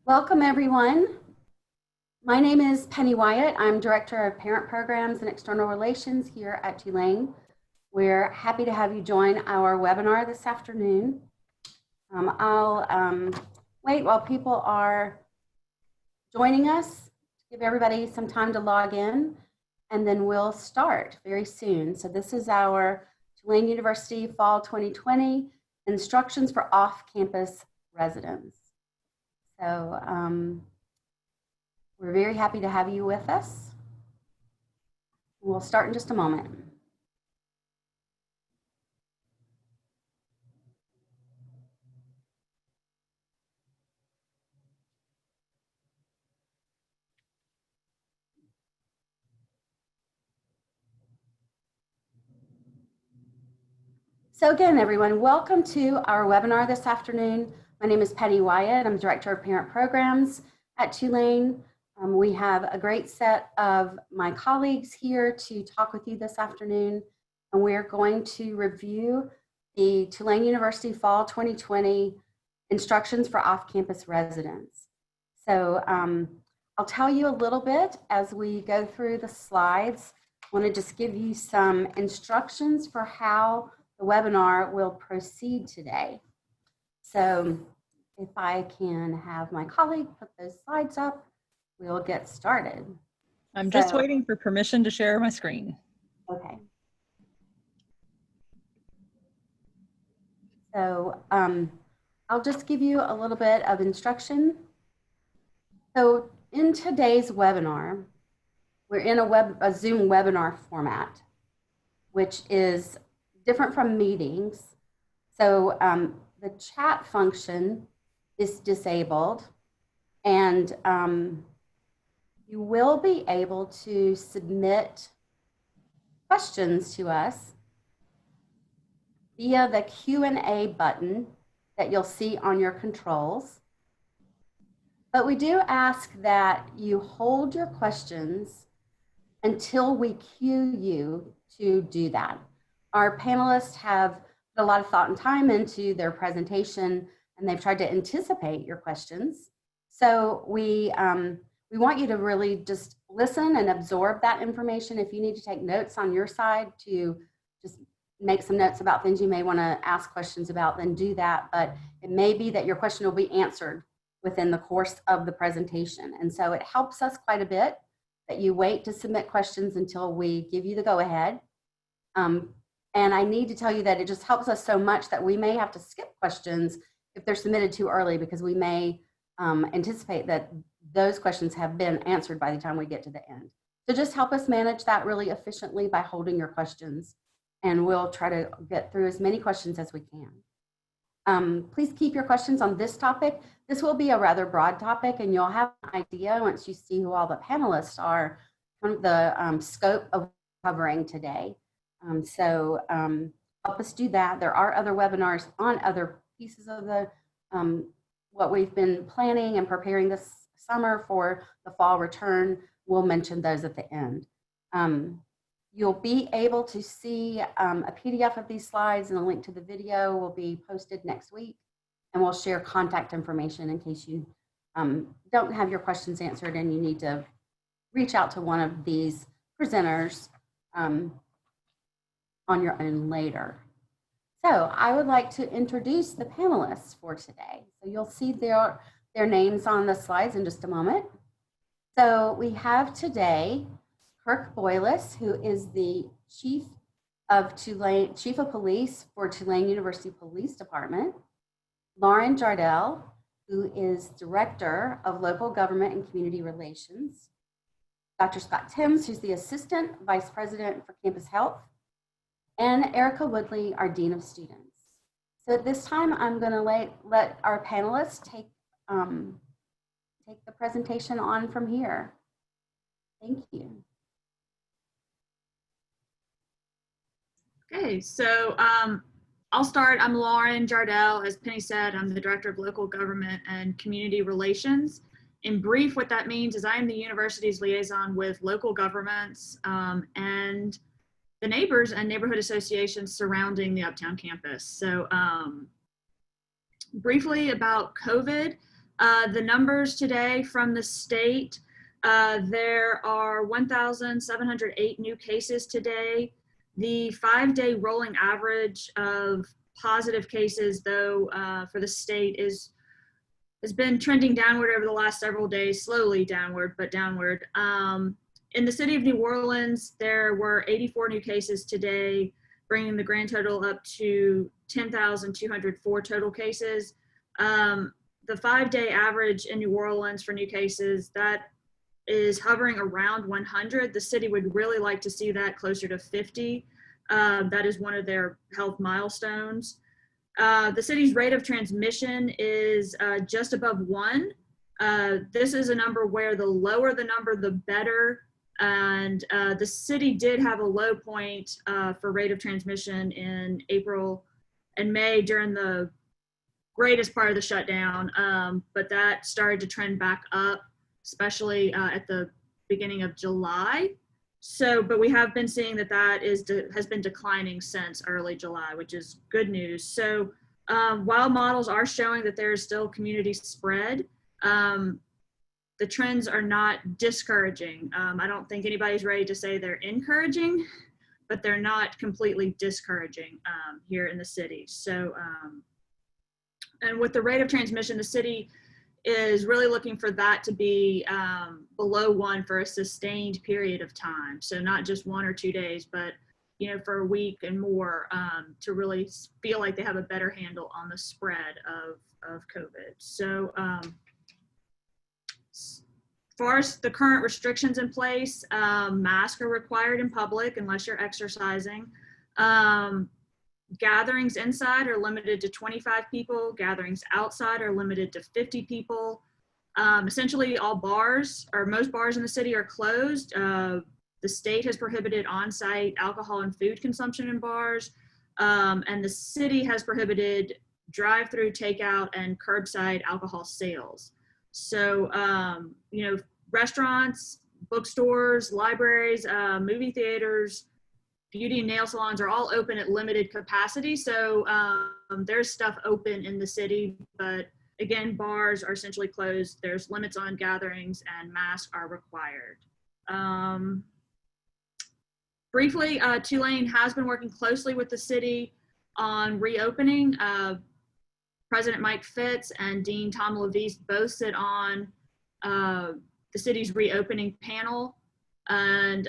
Welcome, everyone. My name is Penny Wyatt. I'm Director of Parent Programs and External Relations here at Tulane. We're happy to have you join our webinar this afternoon. I'll wait while people are joining us, give everybody some time to log in, and then we'll start very soon. So this is our Tulane University Fall 2020 Instructions for Off-Campus Residents. So we're very happy to have you with us. We'll start in just a moment. So again, everyone, welcome to our webinar this afternoon. My name is Penny Wyatt. I'm Director of Parent Programs at Tulane. We have a great set of my colleagues here to talk with you this afternoon, and we're going to review the Tulane University Fall 2020 Instructions for Off-Campus Residents. So I'll tell you a little bit as we go through the slides. I want to just give you some instructions for how the webinar will proceed today. So if I can have my colleague put those slides up, we'll get started. I'm just waiting for permission to share my screen. Okay. So I'll just give you a little bit of instruction. So in today's webinar, we're in a Zoom webinar format, which is different from meetings. So the chat function is disabled, and you will be able to submit questions to us via the Q&A button that you'll see on your controls. But we do ask that you hold your questions until we cue you to do that. Our panelists have put a lot of thought and time into their presentation, and they've tried to anticipate your questions. So we want you to really just listen and absorb that information. If you need to take notes on your side to just make some notes about things you may want to ask questions about, then do that. But it may be that your question will be answered within the course of the presentation. And so it helps us quite a bit that you wait to submit questions until we give you the go-ahead. And I need to tell you that it just helps us so much that we may have to skip questions if they're submitted too early, because we may anticipate that those questions have been answered by the time we get to the end. So just help us manage that really efficiently by holding your questions, and we'll try to get through as many questions as we can. Please keep your questions on this topic. This will be a rather broad topic, and you'll have an idea once you see who all the panelists are, kind of the scope of covering today. So help us do that. There are other webinars on other pieces of the what we've been planning and preparing this summer for the fall return. We'll mention those at the end. You'll be able to see a PDF of these slides, and a link to the video will be posted next week, and we'll share contact information in case you don't have your questions answered and you need to reach out to one of these presenters on your own later. So I would like to introduce the panelists for today. So you'll see their names on the slides in just a moment. So we have today Kirk Bouyelas, who is the Chief of Police for Tulane University Police Department. Lauren Jardell, who is Director of Local Government and Community Relations. Dr. Scott Timms, who's the Assistant Vice President for Campus Health. And Erica Woodley, our Dean of Students. So at this time, I'm going to let our panelists take the presentation on from here. Thank you. Okay, so I'll start. I'm Lauren Jardell. As Penny said, I'm the Director of Local Government and Community Relations. In brief, what that means is I am the university's liaison with local governments and the neighbors and neighborhood associations surrounding the Uptown campus. So briefly about COVID, The numbers today from the state, there are 1,708 new cases today. The 5-day rolling average of positive cases, though, for the state has been trending downward over the last several days, slowly downward, but downward. In the city of New Orleans, there were 84 new cases today, bringing the grand total up to 10,204 total cases. The 5-day average in New Orleans for new cases, that is hovering around 100. The city would really like to see that closer to 50. That is one of their health milestones. The city's rate of transmission is just above 1. This is a number where the lower the number, the better. And the city did have a low point for rate of transmission in April and May during the greatest part of the shutdown, but that started to trend back up, especially at the beginning of July. So, but we have been seeing that has been declining since early July, which is good news. So while models are showing that there is still community spread, the trends are not discouraging. I don't think anybody's ready to say they're encouraging, but they're not completely discouraging here in the city. So, and with the rate of transmission, the city is really looking for that to be below 1 for a sustained period of time. So not just 1 or 2 days, but for a week and more, to really feel like they have a better handle on the spread of COVID. So as far as the current restrictions in place, masks are required in public unless you're exercising. Gatherings inside are limited to 25 people. Gatherings outside are limited to 50 people. Essentially all bars, or most bars in the city, are closed. The state has prohibited on-site alcohol and food consumption in bars. And the city has prohibited drive-through, takeout, and curbside alcohol sales. So, restaurants, bookstores, libraries, movie theaters, beauty and nail salons are all open at limited capacity. So there's stuff open in the city, but again, bars are essentially closed. There's limits on gatherings and masks are required. Briefly, Tulane has been working closely with the city on reopening. President Mike Fitz and Dean Tom Levis both sit on the city's reopening panel. And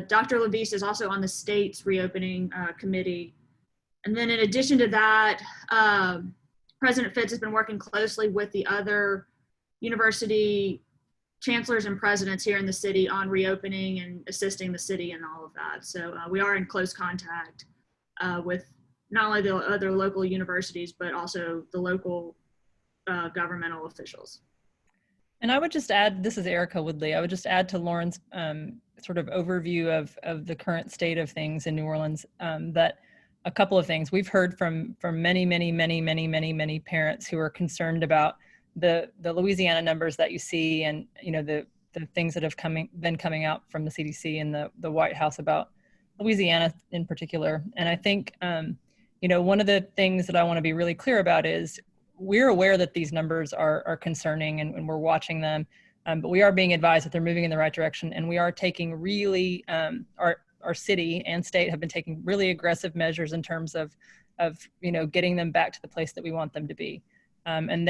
Dr. Levis is also on the state's reopening committee. And then in addition to that, President Fitz has been working closely with the other university chancellors and presidents here in the city on reopening and assisting the city in all of that. So we are in close contact with not only the other local universities, but also the local governmental officials. And I would just add, this is Erica Woodley, I would just add to Lauren's sort of overview of the current state of things in New Orleans, that a couple of things. We've heard from many parents who are concerned about the Louisiana numbers that you see, and the things that have been coming out from the CDC and the White House about Louisiana in particular. And I think one of the things that I want to be really clear about is we're aware that these numbers are concerning, and we're watching them, but we are being advised that they're moving in the right direction, and we are taking really our city and state have been taking really aggressive measures in terms of getting them back to the place that we want them to be, and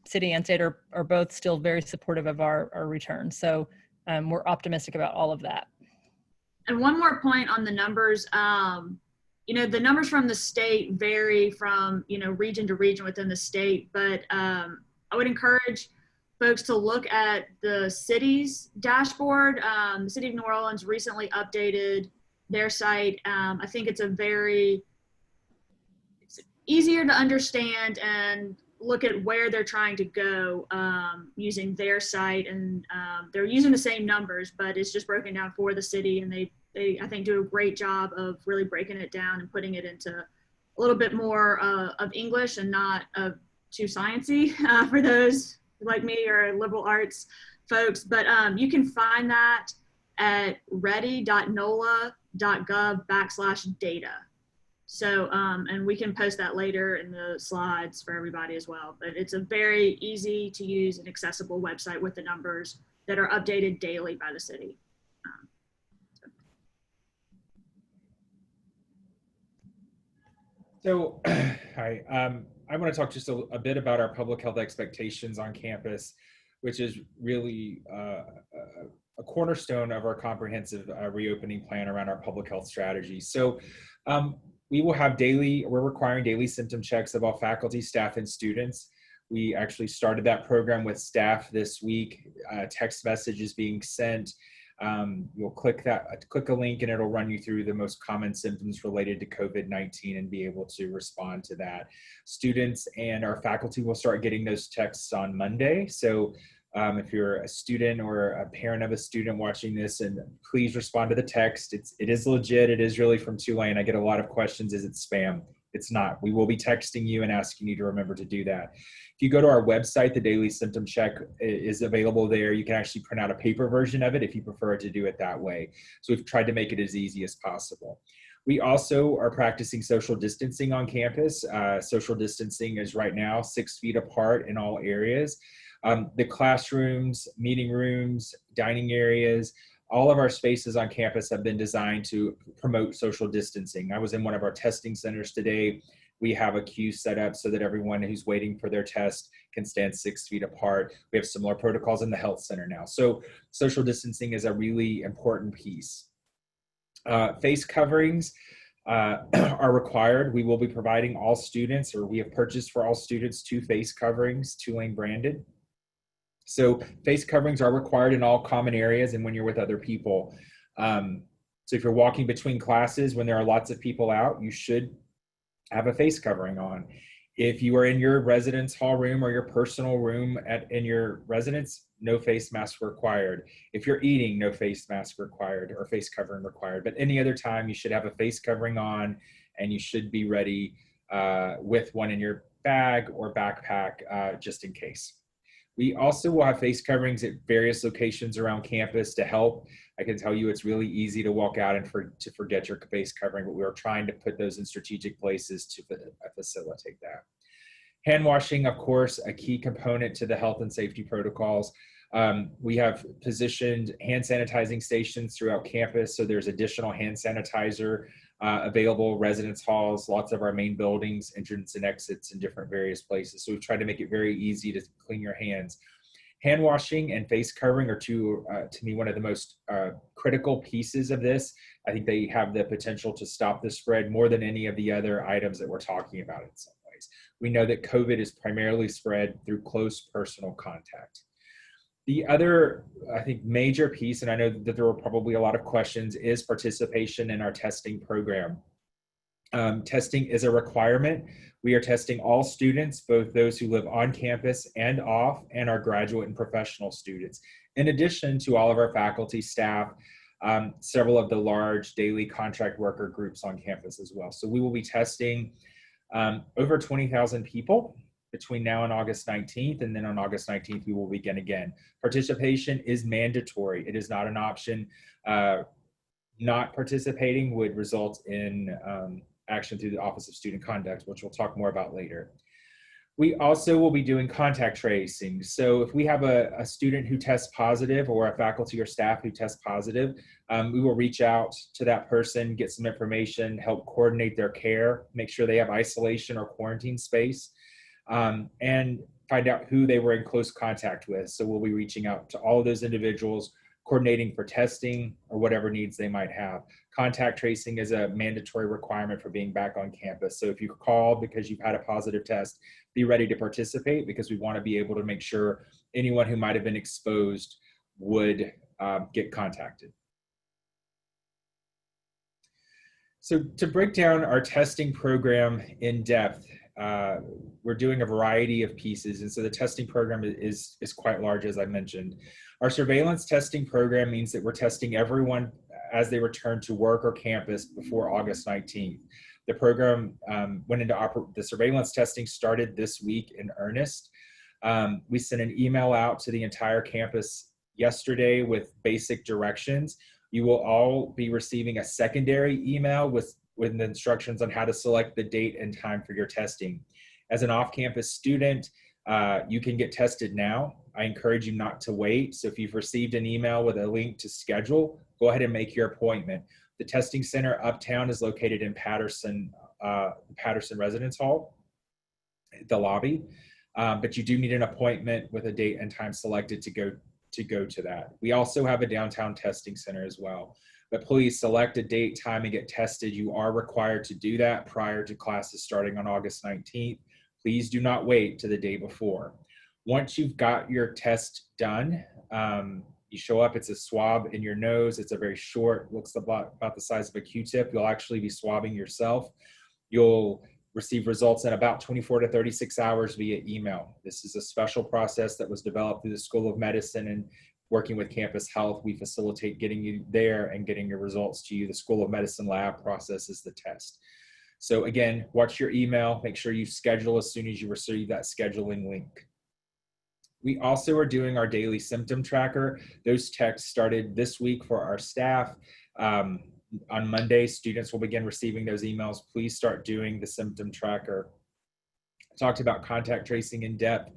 city and state are both still very supportive of our return. So we're optimistic about all of that. And one more point on the numbers. The numbers from the state vary from, region to region within the state, but I would encourage folks to look at the city's dashboard. The city of New Orleans recently updated their site. I think it's easier to understand and look at where they're trying to go using their site, and they're using the same numbers, but it's just broken down for the city, and they I think do a great job of really breaking it down and putting it into a little bit more of English and not too sciencey for those like me or liberal arts folks. But you can find that at ready.nola.gov/data. So, and we can post that later in the slides for everybody as well. But it's a very easy to use and accessible website with the numbers that are updated daily by the city. So, hi, I want to talk just a bit about our public health expectations on campus, which is really a cornerstone of our comprehensive reopening plan around our public health strategy. So we will have we're requiring daily symptom checks of all faculty, staff, and students. We actually started that program with staff this week. Text messages being sent. You'll click a link and it'll run you through the most common symptoms related to COVID-19 and be able to respond to that. Students and our faculty will start getting those texts on Monday. So if you're a student or a parent of a student watching this, and please respond to the text. It is legit. It is really from Tulane. I get a lot of questions. Is it spam? It's not. We will be texting you and asking you to remember to do that. If you go to our website, the daily symptom check is available there. You can actually print out a paper version of it if you prefer to do it that way. So we've tried to make it as easy as possible. We also are practicing social distancing on campus. Social distancing is right now 6 feet apart in all areas. The classrooms, meeting rooms, dining areas, all of our spaces on campus have been designed to promote social distancing. I was in one of our testing centers today. We have a queue set up so that everyone who's waiting for their test can stand 6 feet apart. We have similar protocols in the health center now. So social distancing is a really important piece. Face coverings are required. We will be providing all students, or we have purchased for all students, 2 face coverings, Tulane branded. So face coverings are required in all common areas and when you're with other people. So if you're walking between classes when there are lots of people out, you should have a face covering on. If you are in your residence hall room or your personal room in your residence, no face mask required. If you're eating, no face mask required or face covering required. But any other time, you should have a face covering on, and you should be ready with one in your bag or backpack just in case. We also will have face coverings at various locations around campus to help. I can tell you it's really easy to walk out and to forget your face covering, but we are trying to put those in strategic places to facilitate that. Hand washing, of course, a key component to the health and safety protocols. We have positioned hand sanitizing stations throughout campus, so there's additional hand sanitizer available, residence halls, lots of our main buildings, entrance and exits in different various places. So we've tried to make it very easy to clean your hands. Hand washing and face covering are to me, one of the most critical pieces of this. I think they have the potential to stop the spread more than any of the other items that we're talking about in some ways. We know that COVID is primarily spread through close personal contact. The other, I think, major piece, and I know that there were probably a lot of questions, is participation in our testing program. Testing is a requirement. We are testing all students, both those who live on campus and off, and our graduate and professional students, in addition to all of our faculty, staff, several of the large daily contract worker groups on campus as well. So we will be testing over 20,000 people between now and August 19th, and then on August 19th, we will begin again. Participation is mandatory. It is not an option. Not participating would result in action through the Office of Student Conduct, which we'll talk more about later. We also will be doing contact tracing. So if we have a student who tests positive or a faculty or staff who tests positive, we will reach out to that person, get some information, help coordinate their care, make sure they have isolation or quarantine space, and find out who they were in close contact with. So we'll be reaching out to all of those individuals, coordinating for testing or whatever needs they might have. Contact tracing is a mandatory requirement for being back on campus. So if you call because you've had a positive test, be ready to participate, because we want to be able to make sure anyone who might have been exposed would get contacted. So to break down our testing program in depth, we're doing a variety of pieces. And so the testing program is quite large, as I mentioned. Our surveillance testing program means that we're testing everyone as they return to work or campus before August 19th. The program the surveillance testing started this week in earnest. We sent an email out to the entire campus yesterday with basic directions. You will all be receiving a secondary email with with the instructions on how to select the date and time for your testing. As an off-campus student, you can get tested now. I encourage you not to wait. So if you've received an email with a link to schedule, go ahead and make your appointment. The testing center uptown is located in Patterson Residence Hall, the lobby. But you do need an appointment with a date and time selected to go to that. We also have a downtown testing center as well. But please select a date, time, and get tested. You are required to do that prior to classes starting on August 19th. Please do not wait to the day before. Once you've got your test done, you show up, it's a swab in your nose. It's a very short, looks about the size of a Q-tip. You'll actually be swabbing yourself. You'll receive results in about 24 to 36 hours via email. This is a special process that was developed through the School of Medicine, and working with Campus Health, we facilitate getting you there and getting your results to you. The School of Medicine lab processes the test. So again, watch your email, make sure you schedule as soon as you receive that scheduling link. We also are doing our daily symptom tracker. Those texts started this week for our staff. On Monday, students will begin receiving those emails. Please start doing the symptom tracker. I talked about contact tracing in depth,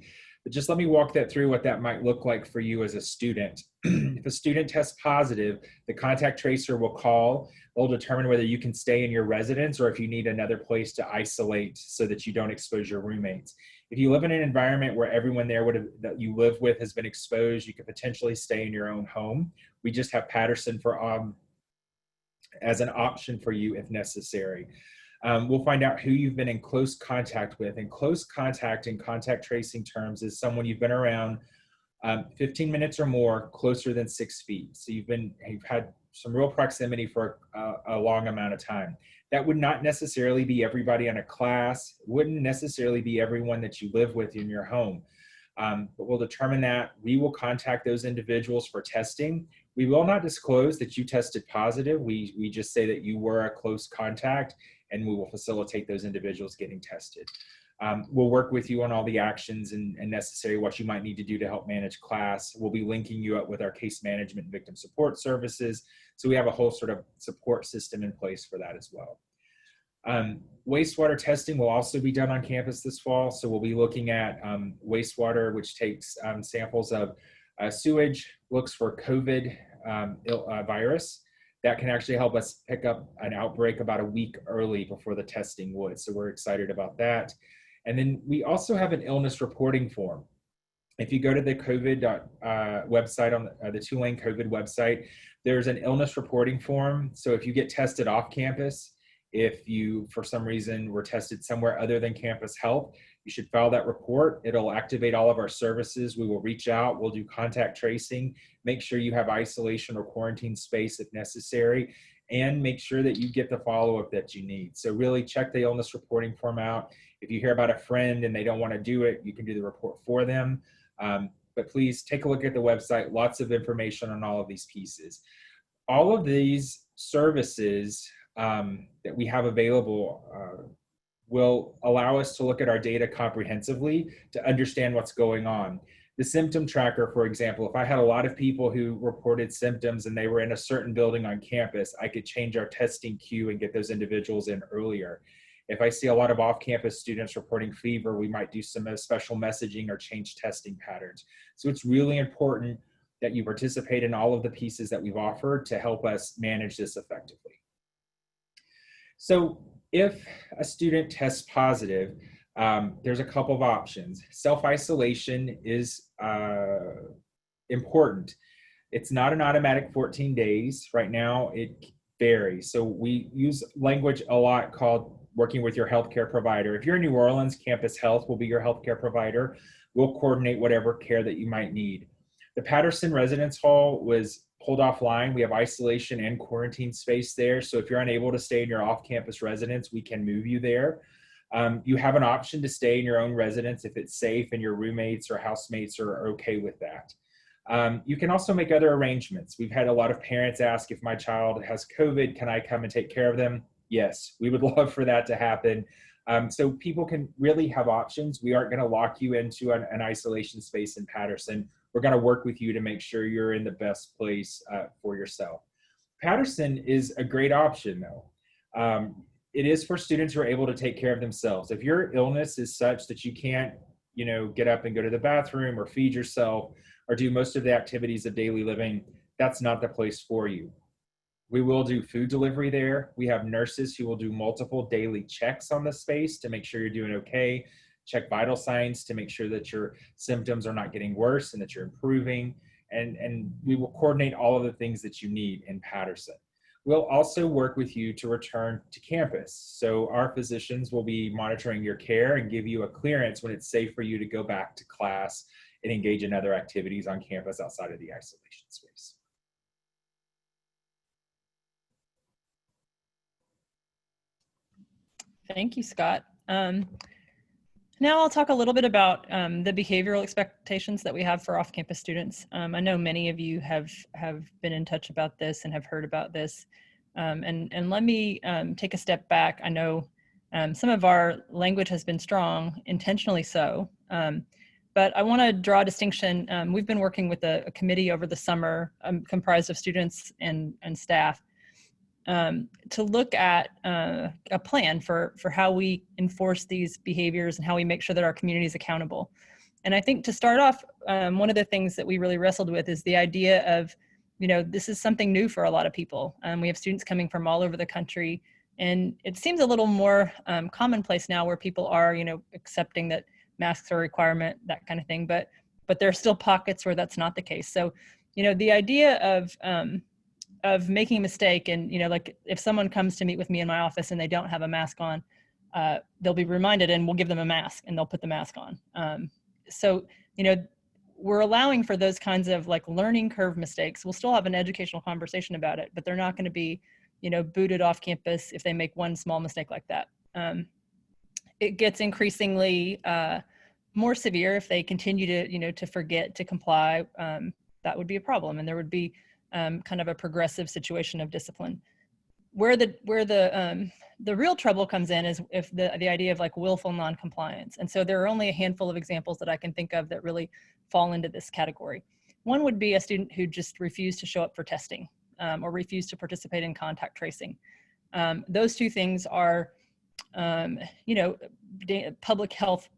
but just let me walk that through what that might look like for you as a student. If a student tests positive, the contact tracer will call. They'll determine whether you can stay in your residence or if you need another place to isolate so that you don't expose your roommates. If you live in an environment where everyone there that you live with has been exposed, you could potentially stay in your own home. We just have Patterson as an option for you if necessary. We'll find out who you've been in close contact with. And close contact in contact tracing terms is someone you've been around 15 minutes or more, closer than 6 feet. So you've had some real proximity for a long amount of time. That would not necessarily be everybody in a class, wouldn't necessarily be everyone that you live with in your home. But we'll determine that. We will contact those individuals for testing. We will not disclose that you tested positive. We just say that you were a close contact, and we will facilitate those individuals getting tested. We'll work with you on all the actions and necessary what you might need to do to help manage class. We'll be linking you up with our case management and victim support services. So we have a whole sort of support system in place for that as well. Wastewater testing will also be done on campus this fall. So we'll be looking at wastewater, which takes samples of sewage, looks for COVID virus. That can actually help us pick up an outbreak about a week early before the testing would. So we're excited about that. And then we also have an illness reporting form. If you go to the COVID website, on the Tulane COVID website, there's an illness reporting form. So if you get tested off campus, if you, for some reason, were tested somewhere other than Campus Health, you should file that report. It'll activate all of our services. We will reach out. We'll do contact tracing, make sure you have isolation or quarantine space if necessary, and make sure that you get the follow-up that you need. So really check the illness reporting form out. If you hear about a friend and they don't want to do it, you can do the report for them. But please take a look at the website. Lots of information on all of these pieces. All of these services that we have available will allow us to look at our data comprehensively to understand what's going on. The symptom tracker, for example, if I had a lot of people who reported symptoms and they were in a certain building on campus, I could change our testing queue and get those individuals in earlier. If I see a lot of off-campus students reporting fever, we might do some special messaging or change testing patterns. So it's really important that you participate in all of the pieces that we've offered to help us manage this effectively. So if a student tests positive, there's a couple of options. Self-isolation is important. It's not an automatic 14 days. Right now, it varies. So we use language a lot called working with your healthcare provider. If you're in New Orleans, Campus Health will be your healthcare provider. We'll coordinate whatever care that you might need. The Patterson Residence Hall was pulled offline. We have isolation and quarantine space there. So if you're unable to stay in your off-campus residence, we can move you there. You have an option to stay in your own residence if it's safe and your roommates or housemates are okay with that. You can also make other arrangements. We've had a lot of parents ask, if my child has COVID, can I come and take care of them? Yes, we would love for that to happen. So people can really have options. We aren't going to lock you into an isolation space in Patterson. We're going to work with you to make sure you're in the best place for yourself. Patterson is a great option, though. It is for students who are able to take care of themselves. If your illness is such that you can't, get up and go to the bathroom or feed yourself or do most of the activities of daily living, that's not the place for you. We will do food delivery there. We have nurses who will do multiple daily checks on the space to make sure you're doing okay, check vital signs to make sure that your symptoms are not getting worse and that you're improving. And we will coordinate all of the things that you need in Patterson. We'll also work with you to return to campus. So our physicians will be monitoring your care and give you a clearance when it's safe for you to go back to class and engage in other activities on campus outside of the isolation space. Thank you, Scott. Now I'll talk a little bit about the behavioral expectations that we have for off-campus students. I know many of you have been in touch about this and have heard about this. And let me take a step back. I know some of our language has been strong, intentionally so. But I want to draw a distinction. We've been working with a committee over the summer comprised of students and staff to look at a plan for how we enforce these behaviors and how we make sure that our community is accountable. And I think to start off, one of the things that we really wrestled with is the idea of, this is something new for a lot of people. We have students coming from all over the country, and it seems a little more commonplace now where people are, accepting that masks are a requirement, that kind of thing, but there are still pockets where that's not the case. So, the idea of making a mistake, and like if someone comes to meet with me in my office and they don't have a mask on, they'll be reminded, and we'll give them a mask and they'll put the mask on. So we're allowing for those kinds of like learning curve mistakes. We'll still have an educational conversation about it, but they're not going to be booted off campus if they make one small mistake like that. It gets increasingly more severe if they continue to to forget to comply. That would be a problem, and there would be kind of a progressive situation of discipline. Where the real trouble comes in is if the idea of like willful noncompliance. And so there are only a handful of examples that I can think of that really fall into this category. One would be a student who just refused to show up for testing or refused to participate in contact tracing. Those two things are, public health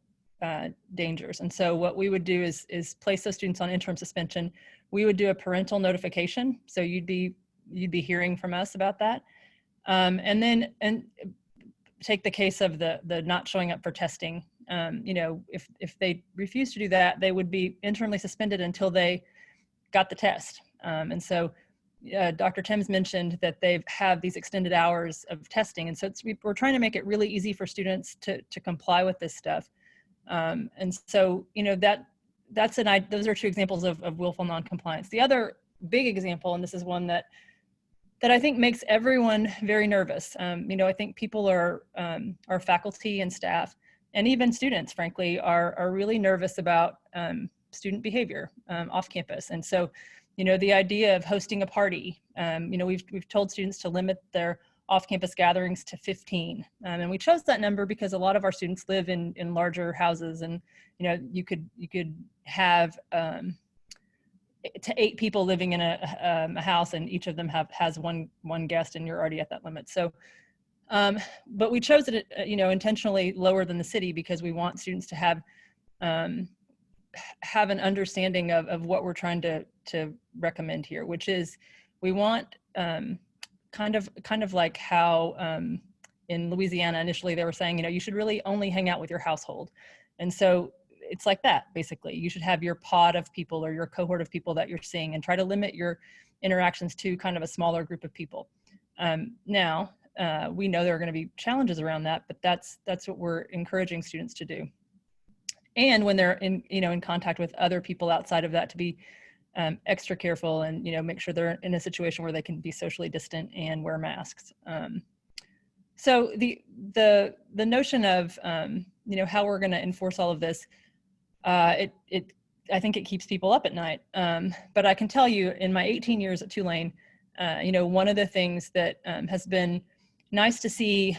dangers. And so what we would do is place those students on interim suspension. We would do a parental notification. So you'd be hearing from us about that. And then take the case of the not showing up for testing. If they refuse to do that, they would be internally suspended until they got the test. And so Dr. Timms mentioned that they have these extended hours of testing. And so we're trying to make it really easy for students to comply with this stuff. And so, those are two examples of willful noncompliance. The other big example, and this is one that I think makes everyone very nervous. I think people our faculty and staff, and even students, frankly, are really nervous about student behavior off campus. And so, the idea of hosting a party, we've told students to limit their off-campus gatherings to 15. And we chose that number because a lot of our students live in larger houses, and you could have to 8 people living in a house, and each of them has one guest, and you're already at that limit. So, but we chose it, intentionally lower than the city because we want students to have an understanding of what we're trying to recommend here, which is we want kind of like how in Louisiana initially they were saying, you should really only hang out with your household. And so it's like that, basically. You should have your pod of people or your cohort of people that you're seeing, and try to limit your interactions to kind of a smaller group of people. Now, we know there are going to be challenges around that, but that's what we're encouraging students to do. And when they're in contact with other people outside of that, to be extra careful and make sure they're in a situation where they can be socially distant and wear masks. So the notion of how we're going to enforce all of this, I think it keeps people up at night. But I can tell you, in my 18 years at Tulane, one of the things that has been nice to see,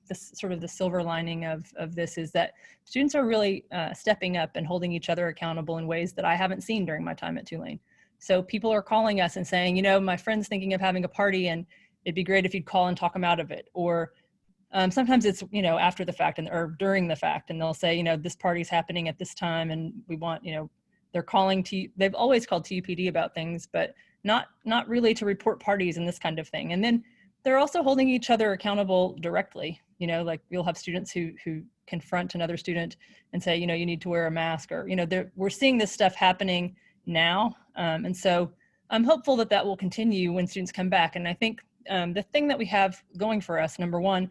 this sort of the silver lining of this, is that students are really stepping up and holding each other accountable in ways that I haven't seen during my time at Tulane. So people are calling us and saying, my friend's thinking of having a party, and it'd be great if you'd call and talk them out of it. Or sometimes it's, after the fact or during the fact, and they'll say, this party's happening at this time and we want, they're calling they've always called TUPD about things, but not really to report parties and this kind of thing. And then they're also holding each other accountable directly. Like you'll have students who confront another student and say, you need to wear a mask, or, we're seeing this stuff happening now. And so I'm hopeful that will continue when students come back. And I think the thing that we have going for us, number one,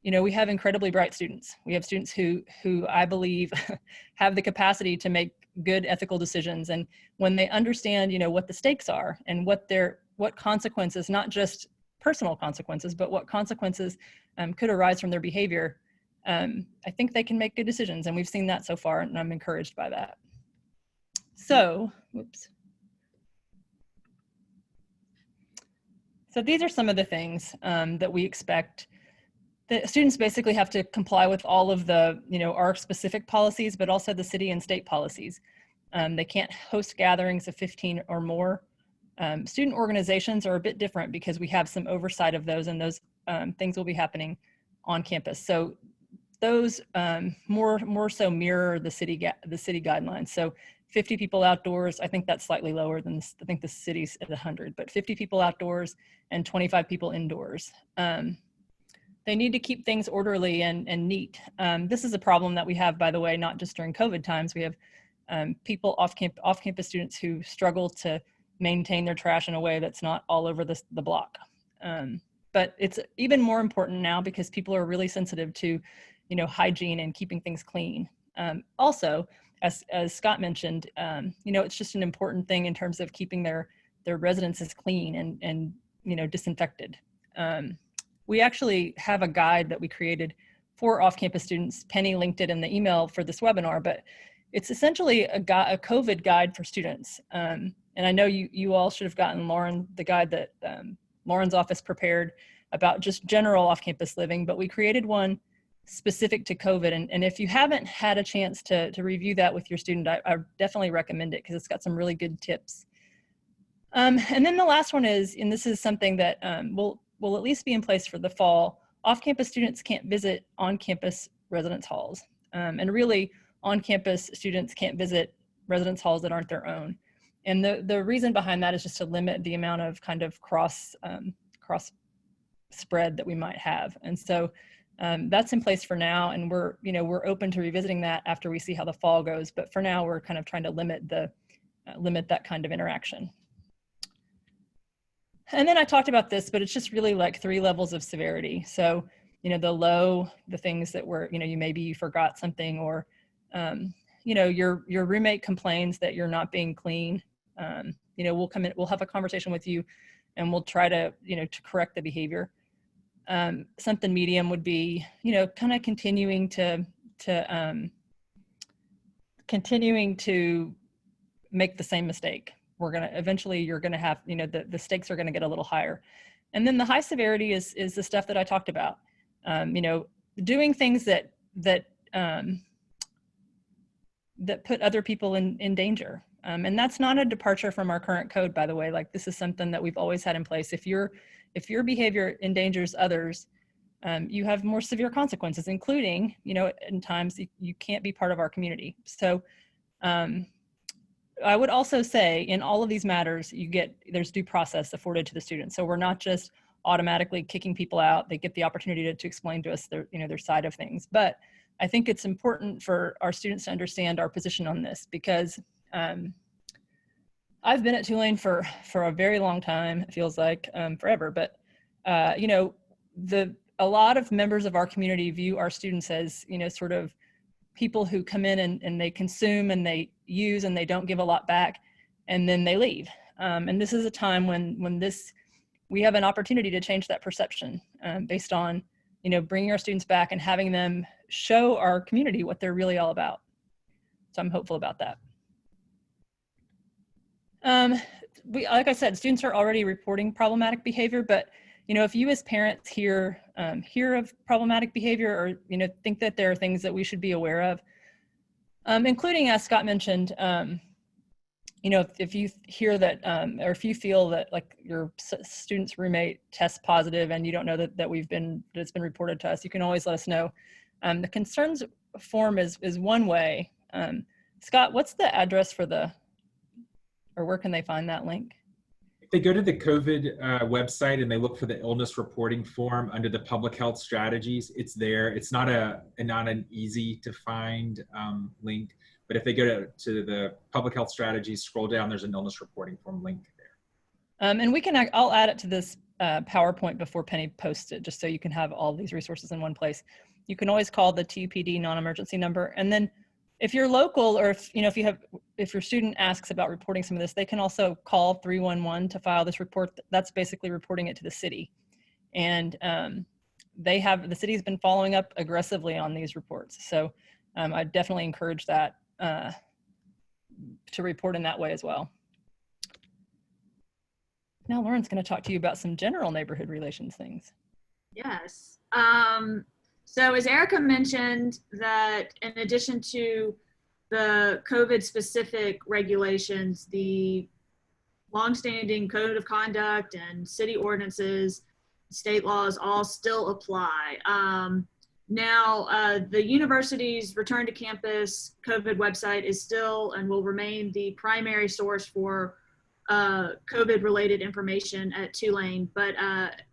we have incredibly bright students. We have students who I believe have the capacity to make good ethical decisions. And when they understand, what the stakes are and what consequences, not just personal consequences, but what consequences could arise from their behavior, I think they can make good decisions. And we've seen that so far, and I'm encouraged by that. So, whoops. So these are some of the things that we expect. The students basically have to comply with all of the, our specific policies, but also the city and state policies. They can't host gatherings of 15 or more. Student organizations are a bit different because we have some oversight of those, and those things will be happening on campus. So those more so mirror the city guidelines. So 50 people outdoors, I think that's slightly lower than this. I think the city's at 100, but 50 people outdoors and 25 people indoors. They need to keep things orderly and neat. This is a problem that we have, by the way, not just during COVID times. We have people off-campus students who struggle to maintain their trash in a way that's not all over the block. But it's even more important now because people are really sensitive to, hygiene and keeping things clean. Also, as Scott mentioned, it's just an important thing in terms of keeping their residences clean and disinfected. We actually have a guide that we created for off-campus students. Penny linked it in the email for this webinar, but it's essentially a COVID guide for students. And I know you all should have gotten Lauren, the guide that Lauren's office prepared about just general off-campus living, but we created one specific to COVID. And if you haven't had a chance to review that with your student, I definitely recommend it because it's got some really good tips. And then the last one is, and this is something that will at least be in place for the fall, off-campus students can't visit on-campus residence halls. And really, on-campus students can't visit residence halls that aren't their own. And the reason behind that is just to limit the amount of kind of cross spread that we might have. And so that's in place for now, and we're open to revisiting that after we see how the fall goes. But for now, we're kind of trying to limit that kind of interaction. And then I talked about this, but it's just really like 3 levels of severity. So, the low, the things that were, maybe you forgot something, or, your roommate complains that you're not being clean. We'll come in, we'll have a conversation with you, and we'll try to, to correct the behavior. Something medium would be, kind of continuing to make the same mistake. Eventually you're gonna have, the stakes are gonna get a little higher. And then the high severity is the stuff that I talked about. Doing things that put other people in danger. And that's not a departure from our current code, by the way. Like, this is something that we've always had in place. If your behavior endangers others, you have more severe consequences, including, in times you can't be part of our community. So I would also say in all of these matters, there's due process afforded to the students. So we're not just automatically kicking people out. They get the opportunity to explain to us their side of things. But I think it's important for our students to understand our position on this, because I've been at Tulane for a very long time. It feels like forever, but a lot of members of our community view our students as, sort of people who come in and they consume and they use and they don't give a lot back, and then they leave. And this is a time when we have an opportunity to change that perception based on, bringing our students back and having them show our community what they're really all about. So I'm hopeful about that. Like I said, students are already reporting problematic behavior, but if you as parents hear of problematic behavior, or think that there are things that we should be aware of, including, as Scott mentioned, you know, if you hear that, or if you feel that like your student's roommate tests positive and you don't know that it's been reported to us, you can always let us know. The concerns form is one way. Scott, what's the address for or where can they find that link? If they go to the COVID website and they look for the illness reporting form under the public health strategies, it's there. It's not an easy to find link, but if they go to the public health strategies, scroll down, there's an illness reporting form link there. And I'll add it to this PowerPoint before Penny posts it, just so you can have all these resources in one place. You can always call the TUPD non-emergency number, and then if you're local, or if your student asks about reporting some of this, they can also call 311 to file this report. That's basically reporting it to the city. And the city's been following up aggressively on these reports. So I definitely encourage that to report in that way as well. Now Lauren's going to talk to you about some general neighborhood relations things. Yes. So as Erica mentioned, that in addition to the COVID specific regulations, the longstanding code of conduct and city ordinances, state laws all still apply. Now, the university's return to campus COVID website is still and will remain the primary source for COVID related information at Tulane, but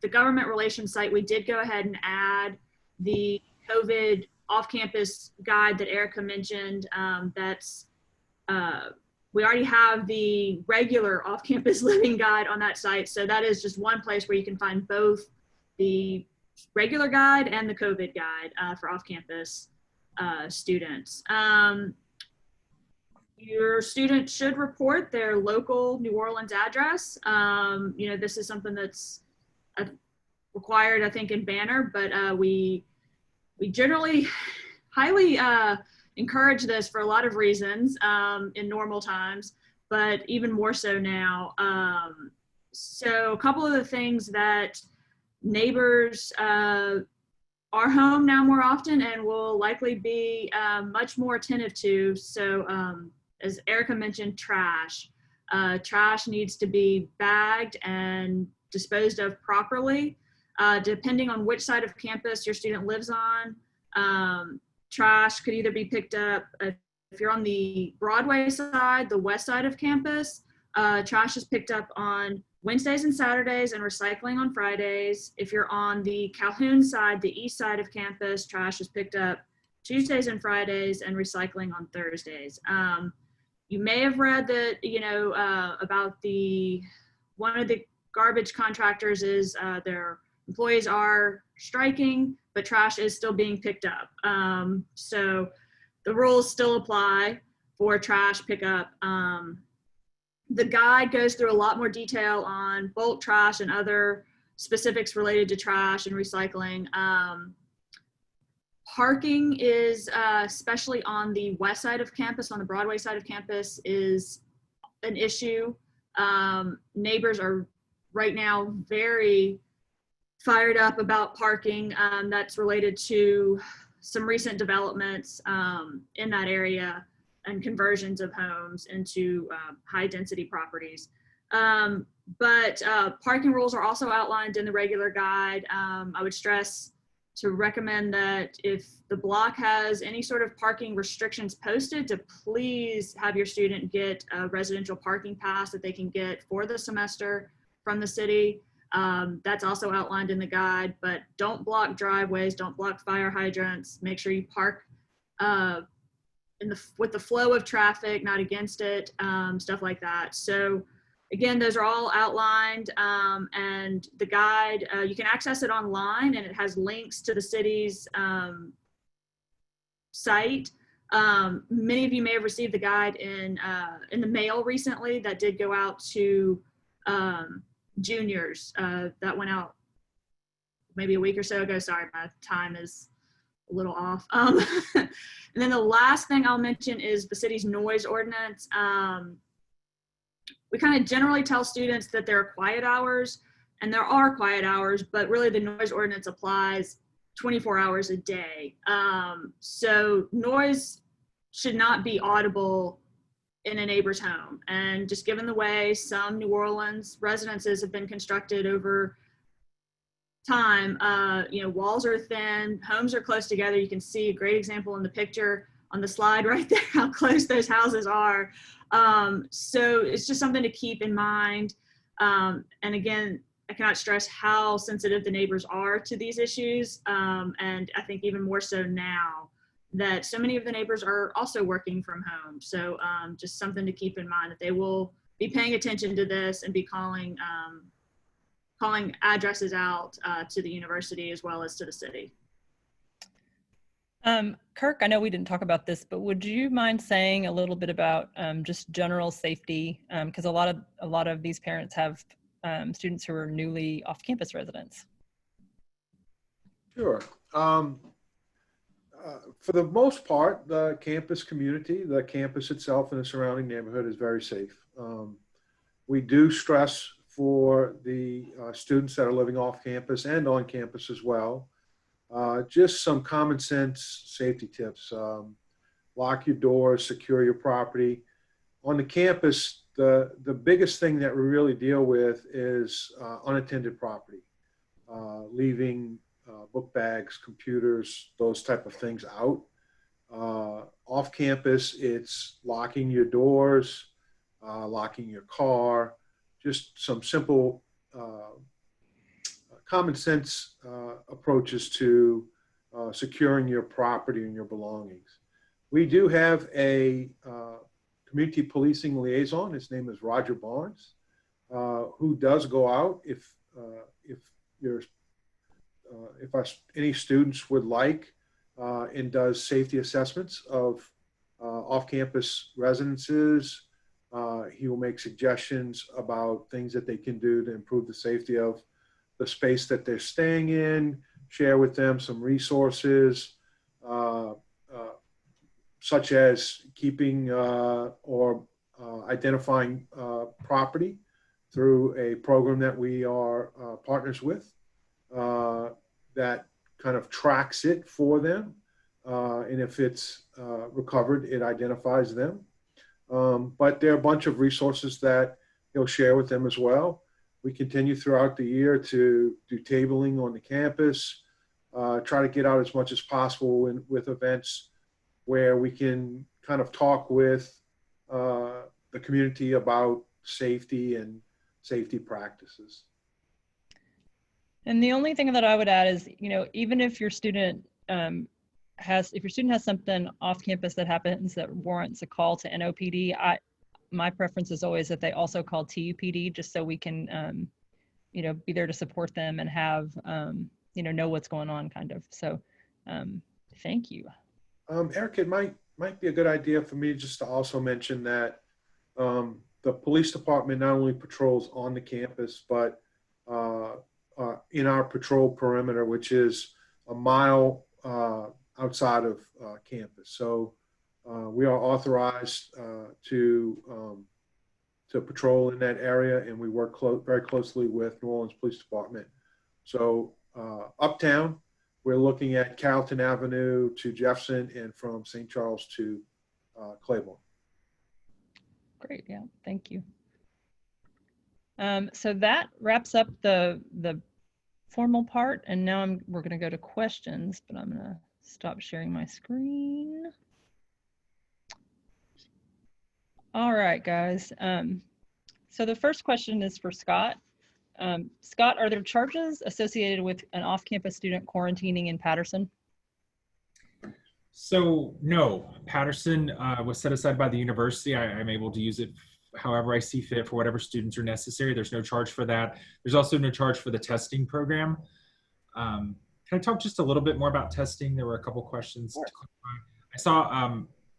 the government relations site, we did go ahead and add the COVID off-campus guide that Erica mentioned. We already have the regular off-campus living guide on that site. So that is just one place where you can find both the regular guide and the COVID guide for off-campus students. Your student should report their local New Orleans address. This is something that's required, I think, in Banner, but we generally highly encourage this for a lot of reasons in normal times, but even more so now. So a couple of the things that neighbors are home now more often and will likely be much more attentive to. So as Erica mentioned, trash. Trash needs to be bagged and disposed of properly. Depending on which side of campus your student lives on, trash could either be picked up, if you're on the Broadway side, the west side of campus, trash is picked up on Wednesdays and Saturdays and recycling on Fridays. If you're on the Calhoun side, the east side of campus, trash is picked up Tuesdays and Fridays and recycling on Thursdays. You may have read that, about one of the garbage contractors is their employees are striking, but trash is still being picked up. So the rules still apply for trash pickup. The guide goes through a lot more detail on bulk trash and other specifics related to trash and recycling. Parking is, especially on the west side of campus, on the Broadway side of campus, is an issue. Neighbors are right now very fired up about parking. That's related to some recent developments in that area and conversions of homes into high density properties. But parking rules are also outlined in the regular guide. I would stress to recommend that if the block has any sort of parking restrictions posted, to please have your student get a residential parking pass that they can get for the semester from the city. That's also outlined in the guide, but don't block driveways, don't block fire hydrants. Make sure you park with the flow of traffic, not against it, stuff like that. So again, those are all outlined, and the guide, you can access it online, and it has links to the city's site. Many of you may have received the guide in the mail recently. That did go out to juniors. That went out maybe a week or so ago. Sorry, my time is a little off. And then the last thing I'll mention is the city's noise ordinance. We kind of generally tell students that there are quiet hours, and there are quiet hours, but really the noise ordinance applies 24 hours a day. So noise should not be audible in a neighbor's home. And just given the way some New Orleans residences have been constructed over time, walls are thin, homes are close together. You can see a great example in the picture on the slide right there, how close those houses are. So it's just something to keep in mind. And again, I cannot stress how sensitive the neighbors are to these issues. And I think even more so now that so many of the neighbors are also working from home. So just something to keep in mind, that they will be paying attention to this and be calling addresses out to the university as well as to the city. Kirk, I know we didn't talk about this, but would you mind saying a little bit about just general safety? Because a lot of these parents have students who are newly off-campus residents. Sure. For the most part, the campus community, the campus itself and the surrounding neighborhood is very safe. We do stress for the students that are living off campus and on campus as well. Just some common sense safety tips. Lock your doors, secure your property. On the campus, the biggest thing that we really deal with is unattended property, leaving book bags, computers, those type of things out. Off campus, it's locking your doors, locking your car, just some simple common sense approaches to securing your property and your belongings. We do have a community policing liaison. His name is Roger Barnes, who does go out if any students would like, and does safety assessments of off-campus residences. He will make suggestions about things that they can do to improve the safety of the space that they're staying in, share with them some resources, such as keeping or identifying property through a program that we are partners with that kind of tracks it for them. And if it's recovered, it identifies them. But there are a bunch of resources that he'll share with them as well. We continue throughout the year to do tabling on the campus, try to get out as much as possible with events where we can kind of talk with the community about safety and safety practices. And the only thing that I would add is, even if your student has something off campus that happens that warrants a call to NOPD, my preference is always that they also call TUPD, just so we can, be there to support them and have, know what's going on, kind of. So, thank you. Eric, it might be a good idea for me just to also mention that the police department not only patrols on the campus, but in our patrol perimeter, which is a mile outside of campus. So we are authorized to patrol in that area, and we work very closely with New Orleans Police Department. So uptown, we're looking at Carrollton Avenue to Jefferson, and from St. Charles to Claiborne. Great, yeah, thank you. So that wraps up the formal part, and now we're going to go to questions, but I'm going to stop sharing my screen. All right, guys. So the first question is for Scott. Scott, are there charges associated with an off-campus student quarantining in Patterson? So no, Patterson was set aside by the university. I'm able to use it however I see fit for whatever students are necessary. There's no charge for that. There's also no charge for the testing program. Can I talk just a little bit more about testing? There were a couple questions. Sure. To clarify. I saw,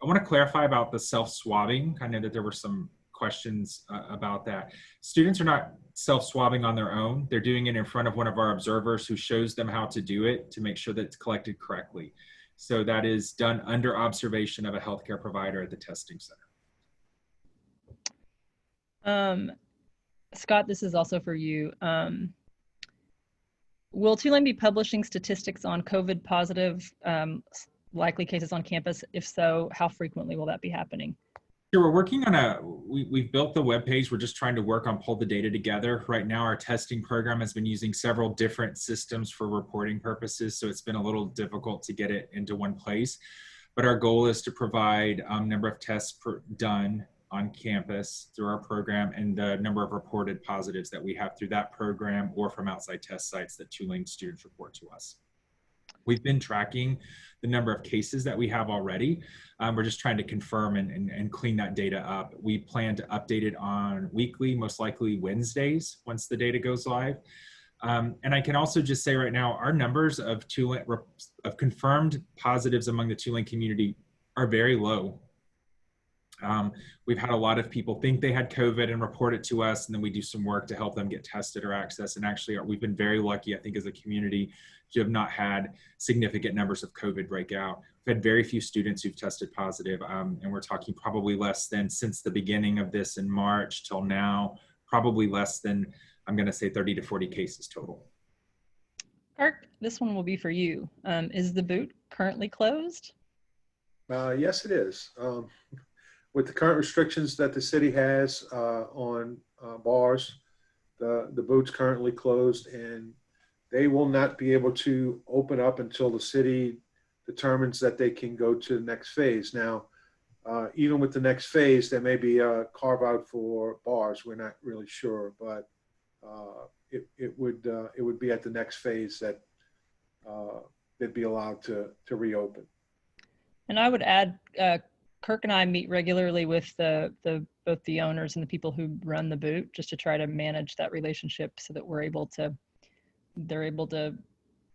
I want to clarify about the self-swabbing. I know that there were some questions about that. Students are not self-swabbing on their own. They're doing it in front of one of our observers who shows them how to do it to make sure that it's collected correctly. So that is done under observation of a healthcare provider at the testing center. Scott, this is also for you. Will Tulane be publishing statistics on COVID positive likely cases on campus? If so, how frequently will that be happening? Sure, we're working on we've built the webpage. We're just trying to work on pull the data together. Right now, our testing program has been using several different systems for reporting purposes, so it's been a little difficult to get it into one place. But our goal is to provide number of tests done on campus through our program and the number of reported positives that we have through that program or from outside test sites that Tulane students report to us. We've been tracking the number of cases that we have already. We're just trying to confirm and clean that data up. We plan to update it on weekly, most likely Wednesdays, once the data goes live. And I can also just say right now, our numbers of confirmed positives among the Tulane community are very low. We've had a lot of people think they had COVID and report it to us, and then we do some work to help them get tested or access. And actually, we've been very lucky, I think, as a community to have not had significant numbers of COVID break out. We've had very few students who've tested positive, and we're talking probably less than, since the beginning of this in March till now, probably less than, I'm going to say 30 to 40 cases total. Kirk, this one will be for you. Is the boot currently closed? Yes, it is. With the current restrictions that the city has on bars, the boot's currently closed, and they will not be able to open up until the city determines that they can go to the next phase. Now, even with the next phase, there may be a carve out for bars. We're not really sure, but it would be at the next phase that they'd be allowed to reopen. And I would add, Kirk and I meet regularly with both the owners and the people who run the boot, just to try to manage that relationship so that they're able to,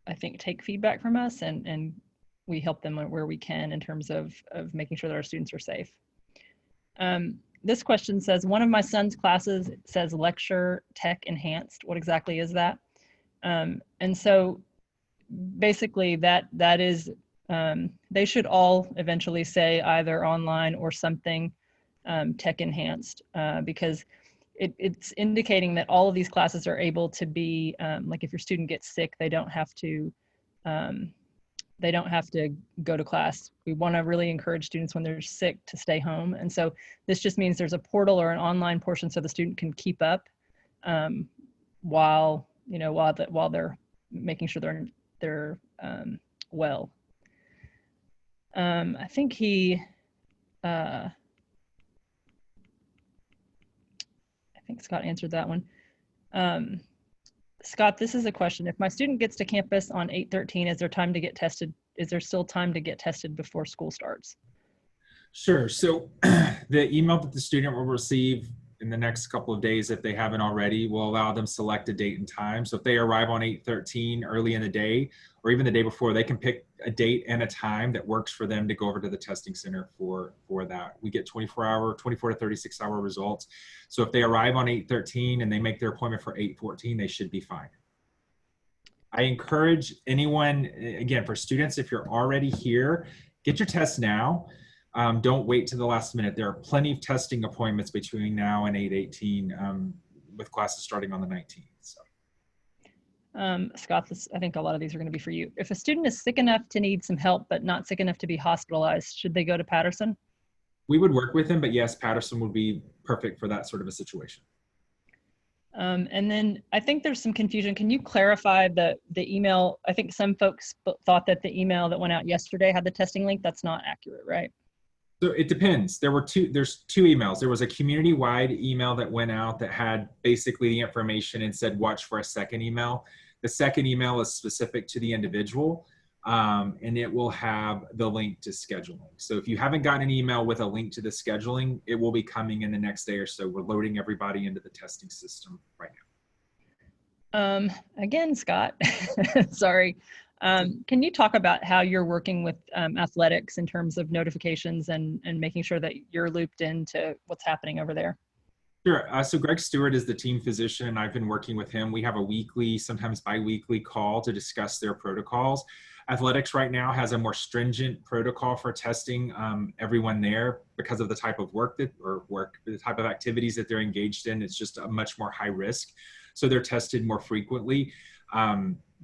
I think, take feedback from us, and we help them where we can in terms of making sure that our students are safe. This question says, one of my son's classes says lecture tech enhanced. What exactly is that? And so basically that is, they should all eventually say either online or something tech enhanced, because it's indicating that all of these classes are able to be, like if your student gets sick, they don't have to go to class. We want to really encourage students when they're sick to stay home. And so this just means there's a portal or an online portion so the student can keep up while they're making sure they're well. I think Scott answered that one. Scott, this is a question. If my student gets to campus on 8/13, is there time to get tested? Is there still time to get tested before school starts? Sure. So the email that the student will receive in the next couple of days, if they haven't already, will allow them select a date and time. So if they arrive on 8/13 early in the day, or even the day before, they can pick a date and a time that works for them to go over to the testing center for that. We get 24 to 36 hour results. So if they arrive on 8/13 and they make their appointment for 8/14, they should be fine. I encourage anyone, again, for students, if you're already here, get your test now. Don't wait to the last minute. There are plenty of testing appointments between now and 8/18 with classes starting on the 19th. So. Scott, I think a lot of these are going to be for you. If a student is sick enough to need some help, but not sick enough to be hospitalized, should they go to Patterson? We would work with them, but yes, Patterson would be perfect for that sort of a situation. And then I think there's some confusion. Can you clarify the email? I think some folks thought that the email that went out yesterday had the testing link. That's not accurate, right? So it depends. There's two emails. There was a community-wide email that went out that had basically the information and said, watch for a second email. The second email is specific to the individual, and it will have the link to scheduling. So if you haven't gotten an email with a link to the scheduling, it will be coming in the next day or so. We're loading everybody into the testing system right now. Again, Scott, sorry. Can you talk about how you're working with athletics in terms of notifications and making sure that you're looped into what's happening over there? Sure. So Greg Stewart is the team physician, and I've been working with him. We have a weekly, sometimes bi-weekly call to discuss their protocols. Athletics right now has a more stringent protocol for testing everyone there because of the type of the type of activities that they're engaged in. It's just a much more high risk. So they're tested more frequently.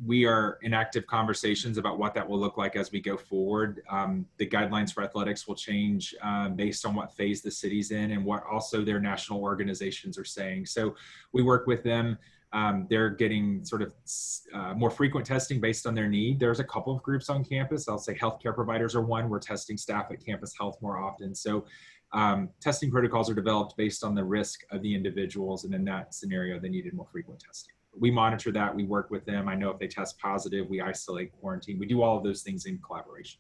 We are in active conversations about what that will look like as we go forward. The guidelines for athletics will change based on what phase the city's in and what also their national organizations are saying. So we work with them. They're getting sort of more frequent testing based on their need. There's a couple of groups on campus. I'll say healthcare providers are one. We're testing staff at campus health more often. So testing protocols are developed based on the risk of the individuals. And in that scenario, they needed more frequent testing. We monitor that. We work with them. I know if they test positive, we isolate, quarantine. We do all of those things in collaboration.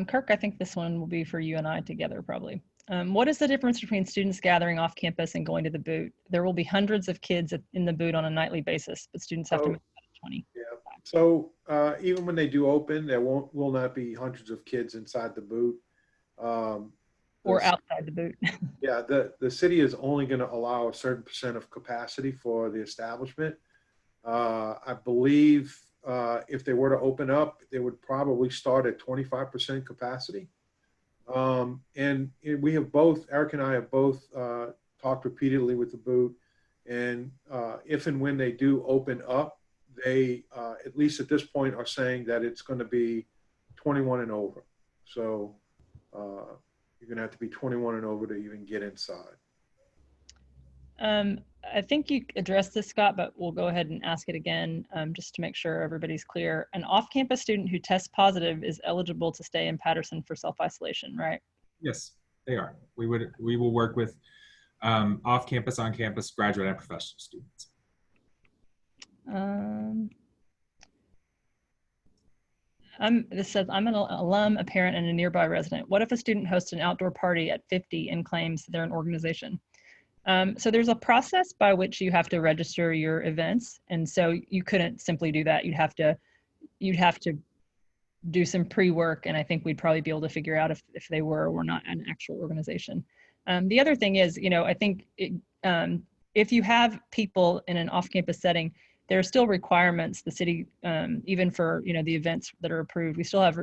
Kirk, I think this one will be for you and I together probably. What is the difference between students gathering off campus and going to the boot? There will be hundreds of kids in the boot on a nightly basis, but students have to make 20. Yeah. So even when they do open, there will not be hundreds of kids inside the boot. Or outside the boot. Yeah, the city is only going to allow a certain % of capacity for the establishment. I believe if they were to open up, they would probably start at 25% capacity. And we have both, Eric and I have both talked repeatedly with the boot. And if and when they do open up, they, at least at this point, are saying that it's going to be 21 and over. So you're going to have to be 21 and over to even get inside. I think you addressed this, Scott, but we'll go ahead and ask it again just to make sure everybody's clear. An off-campus student who tests positive is eligible to stay in Patterson for self-isolation, right? Yes, they are. We will work with off-campus, on-campus, graduate and professional students. This says, I'm an alum, a parent, and a nearby resident. What if a student hosts an outdoor party at 50 and claims they're an organization? So there's a process by which you have to register your events. And so you couldn't simply do that. You'd have to do some pre-work. And I think we'd probably be able to figure out if they were or not an actual organization. The other thing is, I think if you have people in an off-campus setting, there are still requirements. The city, even for the events that are approved, we still have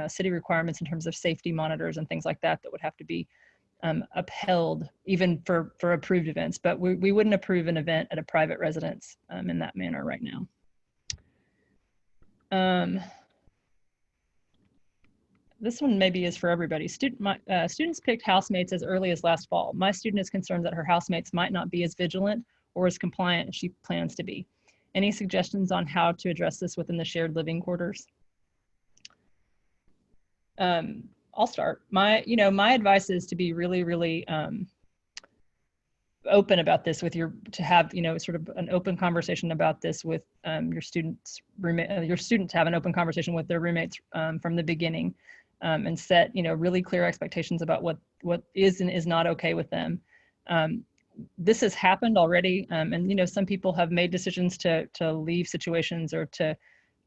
city requirements in terms of safety monitors and things like that would have to be upheld even for approved events. But we wouldn't approve an event at a private residence in that manner right now. This one maybe is for everybody. Students picked housemates as early as last fall. My student is concerned that her housemates might not be as vigilant or as compliant as she plans to be. Any suggestions on how to address this within the shared living quarters? I'll start. My advice is to be really, really open about this to have, sort of an open conversation about this with your students' roommate. Your students have an open conversation with their roommates from the beginning, and set, really clear expectations about what is and is not okay with them. This has happened already, and some people have made decisions to leave situations or to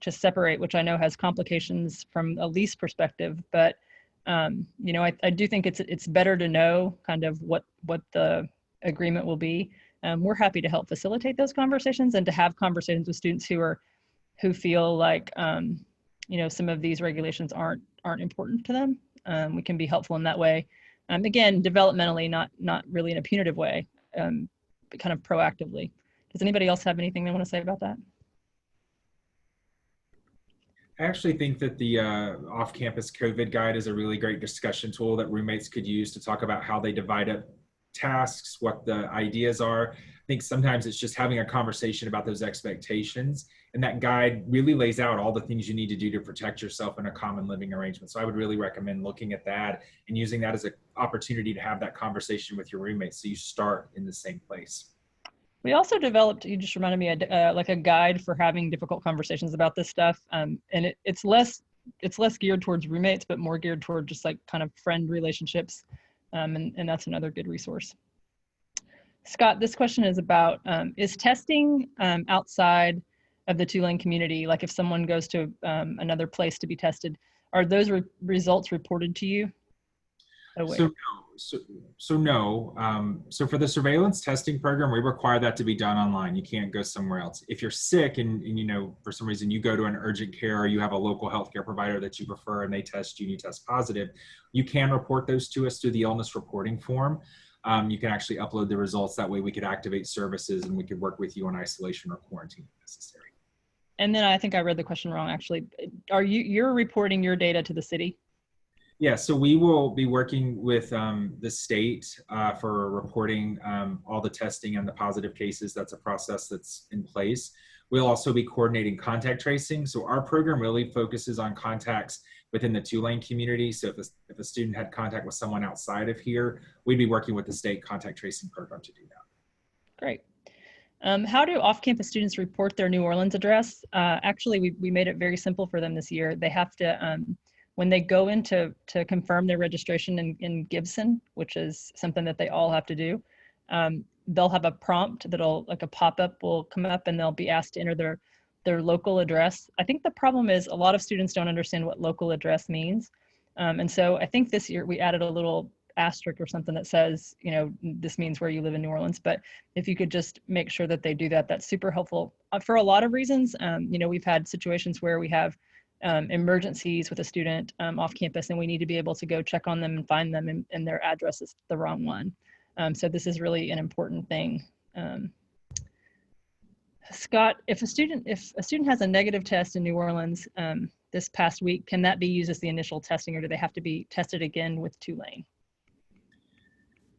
separate, which I know has complications from a lease perspective. But I do think it's better to know kind of what the agreement will be. We're happy to help facilitate those conversations and to have conversations with students who feel like some of these regulations aren't important to them. We can be helpful in that way. Again, developmentally, not really in a punitive way, but kind of proactively. Does anybody else have anything they want to say about that? I actually think that the off-campus COVID guide is a really great discussion tool that roommates could use to talk about how they divide up tasks, what the ideas are. I think sometimes it's just having a conversation about those expectations, and that guide really lays out all the things you need to do to protect yourself in a common living arrangement. So I would really recommend looking at that and using that as an opportunity to have that conversation with your roommates so you start in the same place. We also developed, you just reminded me, like a guide for having difficult conversations about this stuff. And it's less geared towards roommates, but more geared toward just like kind of friend relationships. And that's another good resource. Scott, this question is about, is testing outside of the Tulane community, like if someone goes to another place to be tested, are those results reported to you? Oh, wait. So no. So for the surveillance testing program, we require that to be done online. You can't go somewhere else. If you're sick and for some reason you go to an urgent care or you have a local healthcare provider that you prefer and they test you and you test positive, you can report those to us through the illness reporting form. you can actually upload the results. That way we could activate services and we could work with you on isolation or quarantine if necessary. And then I think I read the question wrong, actually. You're reporting your data to the city? Yeah, so we will be working with the state for reporting all the testing and the positive cases. That's a process that's in place. We'll also be coordinating contact tracing. So our program really focuses on contacts within the Tulane community. So if a student had contact with someone outside of here, we'd be working with the state contact tracing program to do that. Great. How do off-campus students report their New Orleans address? Actually, we made it very simple for them this year. They have to, when they go in to confirm their registration in Gibson, which is something that they all have to do, they'll have a prompt that'll, like a pop-up will come up and they'll be asked to enter their local address. I think the problem is a lot of students don't understand what local address means. And so I think this year we added a little asterisk or something that says, you know, this means where you live in New Orleans. But if you could just make sure that they do that, that's super helpful for a lot of reasons. You know, we've had situations where we have emergencies with a student off campus and we need to be able to go check on them and find them and their address is the wrong one. So this is really an important thing. Scott, if a student has a negative test in New Orleans this past week, can that be used as the initial testing or do they have to be tested again with Tulane?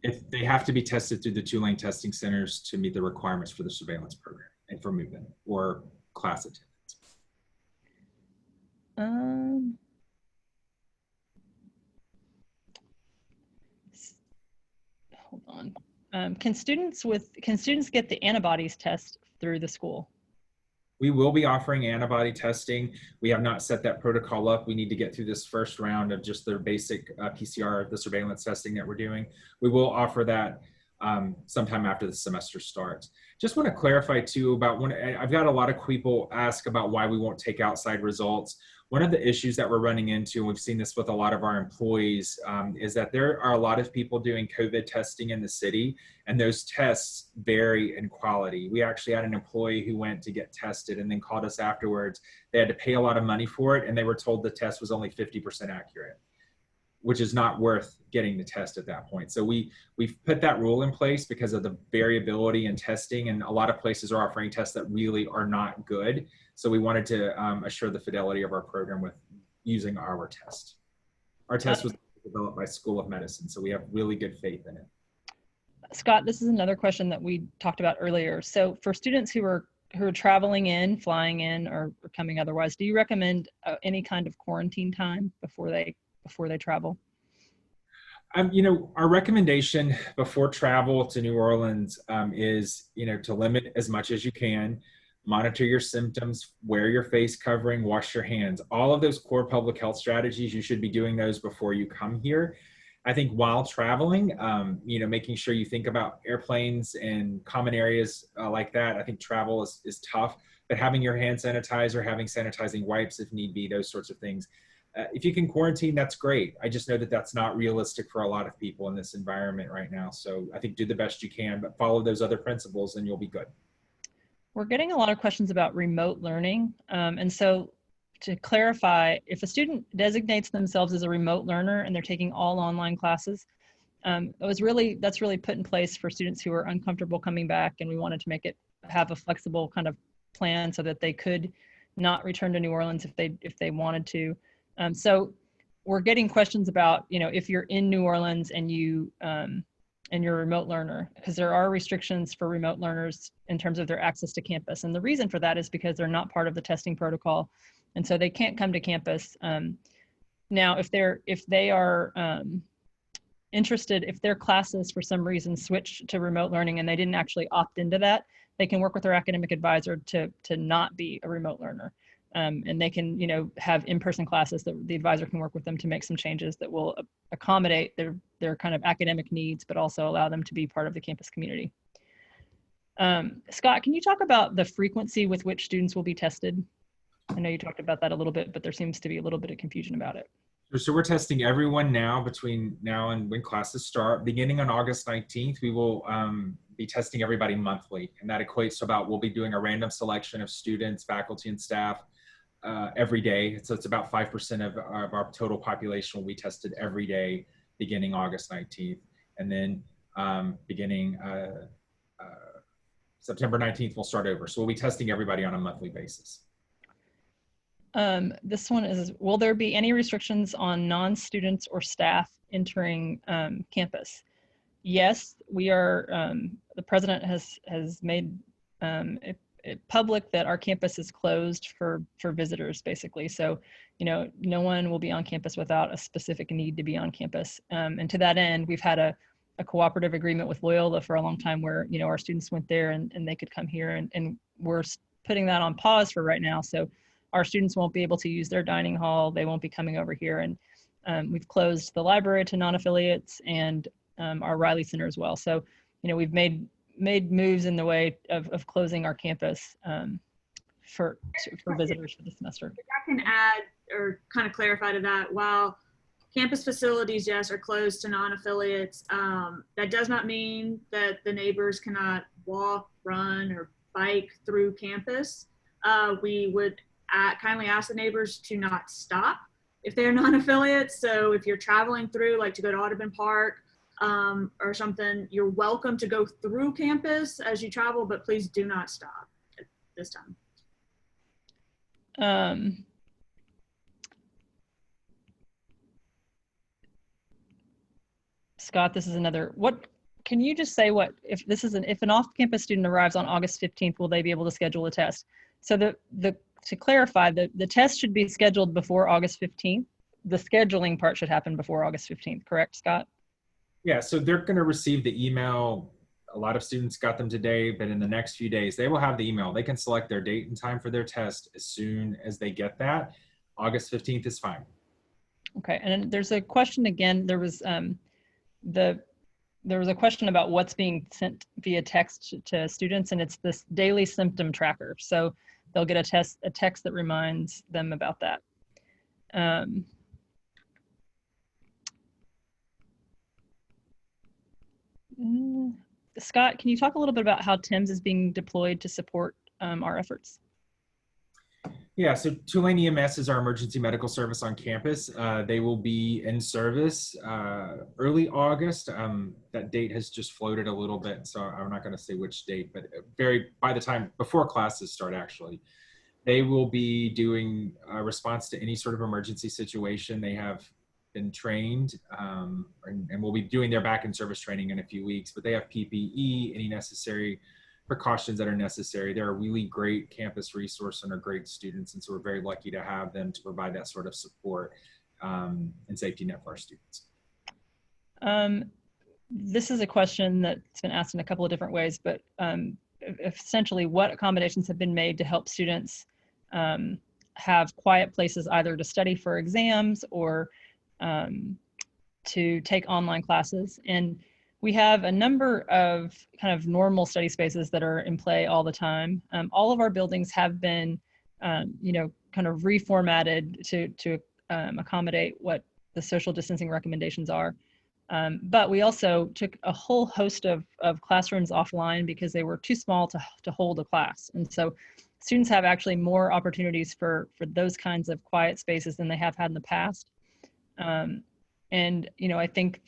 If they have to be tested through the Tulane testing centers to meet the requirements for the surveillance program and for movement or class attendance. Hold on. Can students get the antibodies test through the school? We will be offering antibody testing. We have not set that protocol up. We need to get through this first round of just their basic PCR, the surveillance testing that we're doing. We will offer that sometime after the semester starts. Just want to clarify too about when I've got a lot of people ask about why we won't take outside results. One of the issues that we're running into, and we've seen this with a lot of our employees, is that there are a lot of people doing COVID testing in the city, and those tests vary in quality. We actually had an employee who went to get tested and then called us afterwards. They had to pay a lot of money for it, and they were told the test was only 50% accurate, which is not worth getting the test at that point. So we've put that rule in place because of the variability in testing, and a lot of places are offering tests that really are not good. So we wanted to assure the fidelity of our program with using our test. Our test was developed by School of Medicine, so we have really good faith in it. Scott, this is another question that we talked about earlier. So for students who are traveling in, flying in, or coming otherwise, do you recommend any kind of quarantine time before they travel? You know, our recommendation before travel to New Orleans is, you know, to limit as much as you can, monitor your symptoms, wear your face covering, wash your hands. All of those core public health strategies, you should be doing those before you come here. I think while traveling, you know, making sure you think about airplanes and common areas like that. I think travel is tough, but having your hand sanitizer, having sanitizing wipes if need be, those sorts of things. If you can quarantine, that's great. I just know that that's not realistic for a lot of people in this environment right now. So I think do the best you can, but follow those other principles and you'll be good. We're getting a lot of questions about remote learning. And so to clarify, if a student designates themselves as a remote learner and they're taking all online classes, that's really put in place for students who are uncomfortable coming back. And we wanted to make it have a flexible kind of plan so that they could not return to New Orleans if they wanted to. So we're getting questions about, you know, if you're in New Orleans and you're a remote learner, because there are restrictions for remote learners in terms of their access to campus. And the reason for that is because they're not part of the testing protocol. And so they can't come to campus. Now, if they are interested, if their classes for some reason switch to remote learning and they didn't actually opt into that, they can work with their academic advisor to not be a remote learner. And they can, you know, have in-person classes that the advisor can work with them to make some changes that will accommodate their kind of academic needs, but also allow them to be part of the campus community. Scott, can you talk about the frequency with which students will be tested? I know you talked about that a little bit, but there seems to be a little bit of confusion about it. So we're testing everyone now between now and when classes start. Beginning on August 19th, we will be testing everybody monthly. And that equates to we'll be doing a random selection of students, faculty, and staff every day. So it's about 5% of our total population will be tested every day beginning August 19th. And then beginning September 19th, we'll start over. So we'll be testing everybody on a monthly basis. This one is, will there be any restrictions on non-students or staff entering campus? Yes, we are, the president has made it public that our campus is closed for visitors, basically. So, you know, no one will be on campus without a specific need to be on campus. And to that end, we've had a cooperative agreement with Bouyelas for a long time where, you know, our students went there and they could come here, and we're putting that on pause for right now. So our students won't be able to use their dining hall. They won't be coming over here. And we've closed the library to non-affiliates and our Riley Center as well. So, you know, we've made moves in the way of closing our campus for visitors for the semester. If I can add or kind of clarify to that, while campus facilities, yes, are closed to non-affiliates, that does not mean that the neighbors cannot walk, run, or bike through campus. We would kindly ask the neighbors to not stop if they're non-affiliates. So if you're traveling through, like to go to Audubon Park or something, you're welcome to go through campus as you travel, but please do not stop at this time. Scott, this is another, what, can you just say what, if this is if an off-campus student arrives on August 15th, will they be able to schedule a test? So to clarify, the test should be scheduled before August 15th. The scheduling part should happen before August 15th, correct, Scott? Yeah, so they're going to receive the email. A lot of students got them today, but in the next few days, they will have the email. They can select their date and time for their test as soon as they get that. August 15th is fine. Okay, and there's a question again. There was a question about what's being sent via text to students, and it's this daily symptom tracker. So they'll get a text that reminds them about that. Scott, can you talk a little bit about how TIMS is being deployed to support our efforts? Yeah, so Tulane EMS is our emergency medical service on campus. They will be in service early August. That date has just floated a little bit, so I'm not going to say which date, but by the time before classes start, actually, they will be doing a response to any sort of emergency situation. They have been trained and will be doing their back in service training in a few weeks, but they have PPE, any necessary precautions that are necessary. They're a really great campus resource and are great students. And so we're very lucky to have them to provide that sort of support and safety net for our students. This is a question that's been asked in a couple of different ways, but essentially what accommodations have been made to help students have quiet places either to study for exams or to take online classes. And we have a number of kind of normal study spaces that are in play all the time. All of our buildings have been, you know, kind of reformatted to accommodate what the social distancing recommendations are. But we also took a whole host of classrooms offline because they were too small to hold a class. And so students have actually more opportunities for those kinds of quiet spaces than they have had in the past. And, you know, I think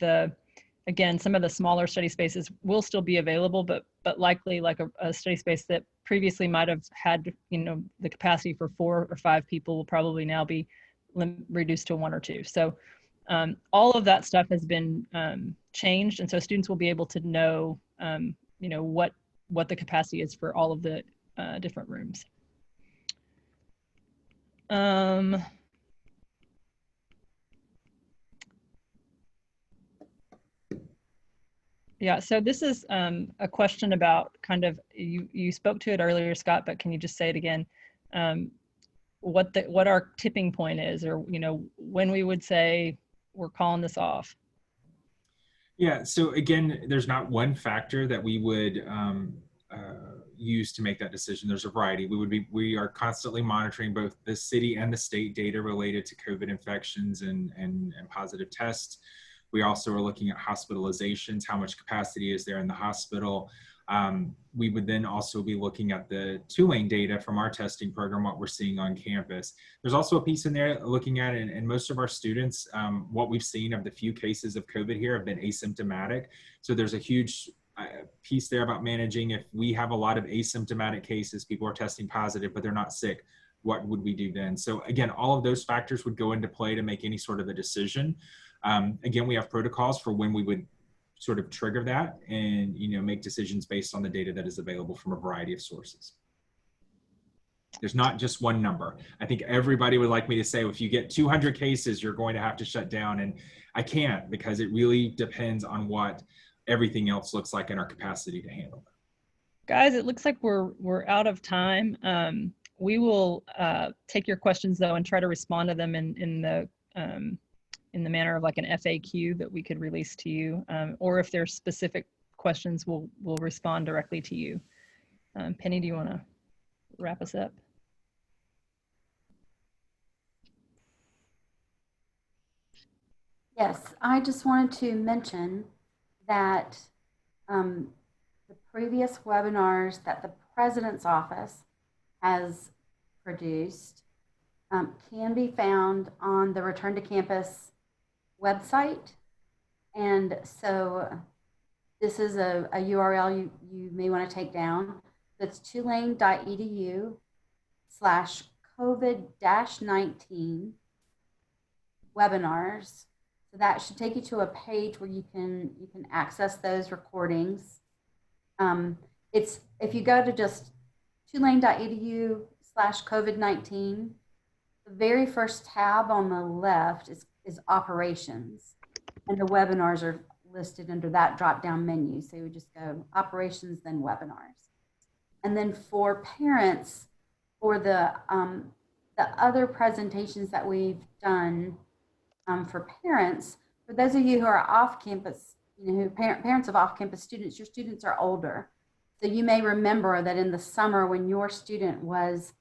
again, some of the smaller study spaces will still be available, but likely like a study space that previously might have had, you know, the capacity for 4 or 5 people will probably now be reduced to 1 or 2. So all of that stuff has been changed. And so students will be able to know, you know, what the capacity is for all of the different rooms. Yeah, so this is a question about kind of, you spoke to it earlier, Scott, but can you just say it again? What our tipping point is, or, you know, when we would say we're calling this off. Yeah, so again, there's not one factor that we would use to make that decision. There's a variety. We are constantly monitoring both the city and the state data related to COVID infections and positive tests. We also are looking at hospitalizations, how much capacity is there in the hospital. We would then also be looking at the Tulane data from our testing program, what we're seeing on campus. There's also a piece in there looking at, and most of our students, what we've seen of the few cases of COVID here have been asymptomatic. So there's a huge piece there about managing if we have a lot of asymptomatic cases, people are testing positive, but they're not sick. What would we do then? So again, all of those factors would go into play to make any sort of a decision. Again, we have protocols for when we would sort of trigger that and, you know, make decisions based on the data that is available from a variety of sources. There's not just one number. I think everybody would like me to say, if you get 200 cases, you're going to have to shut down. And I can't, because it really depends on what everything else looks like in our capacity to handle them. Guys, it looks like we're out of time. We will take your questions though and try to respond to them in the manner of like an FAQ that we could release to you, or if there's specific questions, we'll respond directly to you. Penny, do you want to wrap us up? Yes, I just wanted to mention that the previous webinars that the President's Office has produced can be found on the Return to Campus website. And so this is a URL you may want to take down. That's tulane.edu/COVID-19 webinars. So that should take you to a page where you can access those recordings. It's, if you go to just tulane.edu/COVID-19, the very first tab on the left is operations, and the webinars are listed under that drop-down menu. So you would just go operations, then webinars. And then for parents, for the other presentations that we've done for parents, for those of you who are off campus, you know, who parents of off-campus students, your students are older. So you may remember that in the summer when your student was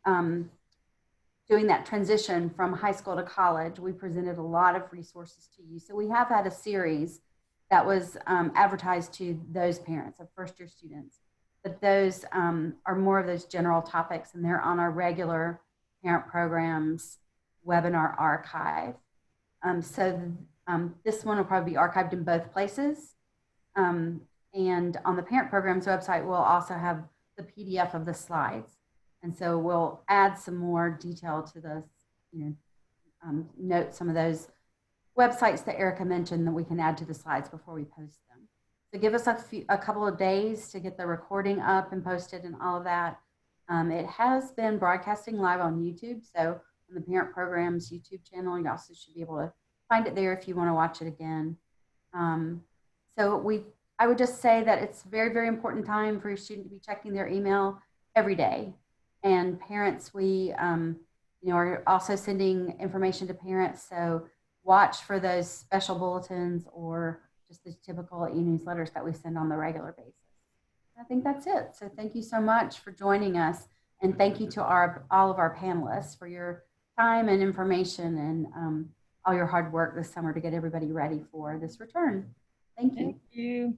doing that transition from high school to college, we presented a lot of resources to you. So we have had a series that was advertised to those parents of first-year students. But those are more of those general topics, and they're on our regular parent programs webinar archive. This one will probably be archived in both places. And on the parent programs website, we'll also have the PDF of the slides. And so we'll add some more detail to the, note some of those websites that Erica mentioned that we can add to the slides before we post them. So give us a couple of days to get the recording up and posted and all of that. It has been broadcasting live on YouTube. So on the parent programs YouTube channel, you also should be able to find it there if you want to watch it again. I would just say that it's a very, very important time for your student to be checking their email every day. And parents, we are also sending information to parents. So watch for those special bulletins or just the typical e-newsletters that we send on the regular basis. I think that's it. So thank you so much for joining us. And thank you to all of our panelists for your time and information and all your hard work this summer to get everybody ready for this return. Thank you. Thank you.